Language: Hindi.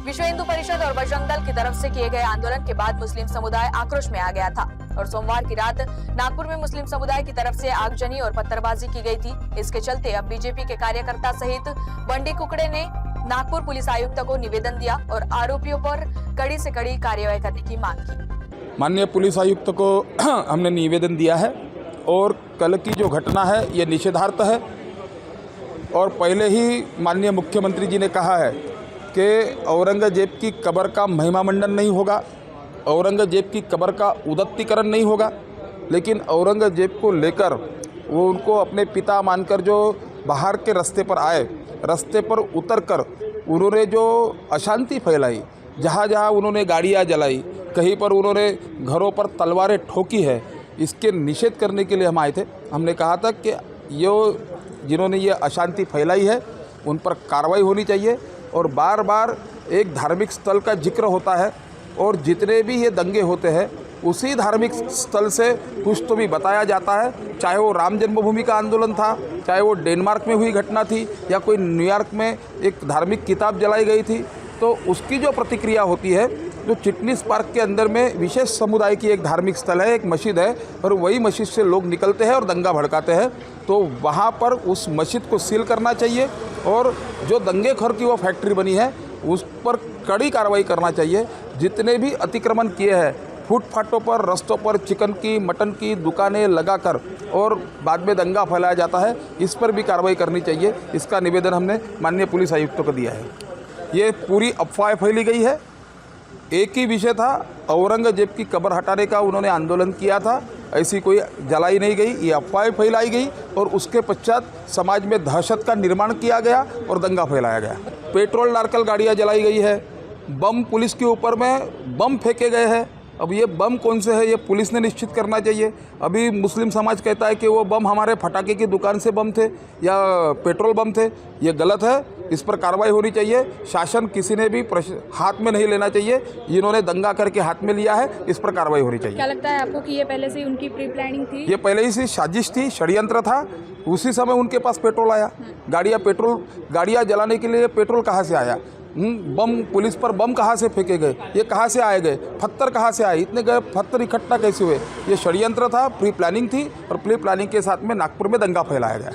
विश्व हिंदू परिषद और बजरंग दल की तरफ से किए गए आंदोलन के बाद मुस्लिम समुदाय आक्रोश में आ गया था और सोमवार की रात नागपुर में मुस्लिम समुदाय की तरफ से आगजनी और पत्थरबाजी की गई थी। इसके चलते अब बीजेपी के कार्यकर्ता सहित बंडी कुकड़े ने नागपुर पुलिस आयुक्त को निवेदन दिया और आरोपियों पर कड़ी से कड़ी कार्रवाई करने की मांग की। माननीय पुलिस आयुक्त को हमने निवेदन दिया है और कल की जो घटना है ये निषेधार्थ है और पहले ही माननीय मुख्यमंत्री जी ने कहा है कि औरंगजेब की कब्र का महिमा मंडन नहीं होगा, औरंगजेब की कब्र का उदत्तीकरण नहीं होगा, लेकिन औरंगजेब को लेकर वो उनको अपने पिता मानकर जो बाहर के रास्ते पर आए, रास्ते पर उतरकर उन्होंने जो अशांति फैलाई, जहाँ जहाँ उन्होंने गाड़ियाँ जलाई, कहीं पर उन्होंने घरों पर तलवारें ठोकी है, इसके निषेध करने के लिए हम आए थे। हमने कहा था कि जिन्होंने ये अशांति फैलाई है उन पर कार्रवाई होनी चाहिए और बार बार एक धार्मिक स्थल का जिक्र होता है और जितने भी ये दंगे होते हैं उसी धार्मिक स्थल से कुछ तो भी बताया जाता है, चाहे वो राम जन्मभूमि का आंदोलन था, चाहे वो डेनमार्क में हुई घटना थी या कोई न्यूयॉर्क में एक धार्मिक किताब जलाई गई थी, तो उसकी जो प्रतिक्रिया होती है, जो चिटनीस पार्क के अंदर में विशेष समुदाय की एक धार्मिक स्थल है, एक मस्जिद है और वही मस्जिद से लोग निकलते हैं और दंगा भड़काते हैं, तो वहाँ पर उस मस्जिद को सील करना चाहिए और जो दंगेखोर की वो फैक्ट्री बनी है उस पर कड़ी कार्रवाई करना चाहिए। जितने भी अतिक्रमण किए हैं फुटपाथों पर, रास्तों पर चिकन की मटन की दुकानें लगाकर और बाद में दंगा फैलाया जाता है, इस पर भी कार्रवाई करनी चाहिए। इसका निवेदन हमने माननीय पुलिस आयुक्त को दिया है। ये पूरी अफवाह फैली गई है। एक ही विषय था, औरंगजेब की कब्र हटाने का उन्होंने आंदोलन किया था, ऐसी कोई जलाई नहीं गई, ये अफवाह फैलाई गई और उसके पश्चात समाज में दहशत का निर्माण किया गया और दंगा फैलाया गया। पेट्रोल डालकर गाड़ियाँ जलाई गई है, बम पुलिस के ऊपर में बम फेंके गए हैं। अब ये बम कौन से है ये पुलिस ने निश्चित करना चाहिए। अभी मुस्लिम समाज कहता है कि वो बम हमारे फटाके की दुकान से बम थे या पेट्रोल बम थे, ये गलत है, इस पर कार्रवाई होनी चाहिए। शासन किसी ने भी हाथ में नहीं लेना चाहिए, इन्होंने दंगा करके हाथ में लिया है, इस पर कार्रवाई होनी चाहिए। क्या लगता है आपको कि ये पहले से उनकी प्री प्लानिंग थी? ये पहले ही से साजिश थी, षड्यंत्र था। उसी समय उनके पास पेट्रोल आया, गाड़ियाँ जलाने के लिए पेट्रोल कहाँ से आया, बम पुलिस पर बम कहाँ से फेंके गए, ये कहाँ से आए गए, पत्थर कहाँ से आए, इतने गए पत्थर इकट्ठा कैसे हुए, ये षड्यंत्र था, प्री प्लानिंग थी और प्री प्लानिंग के साथ में नागपुर में दंगा फैलाया गया।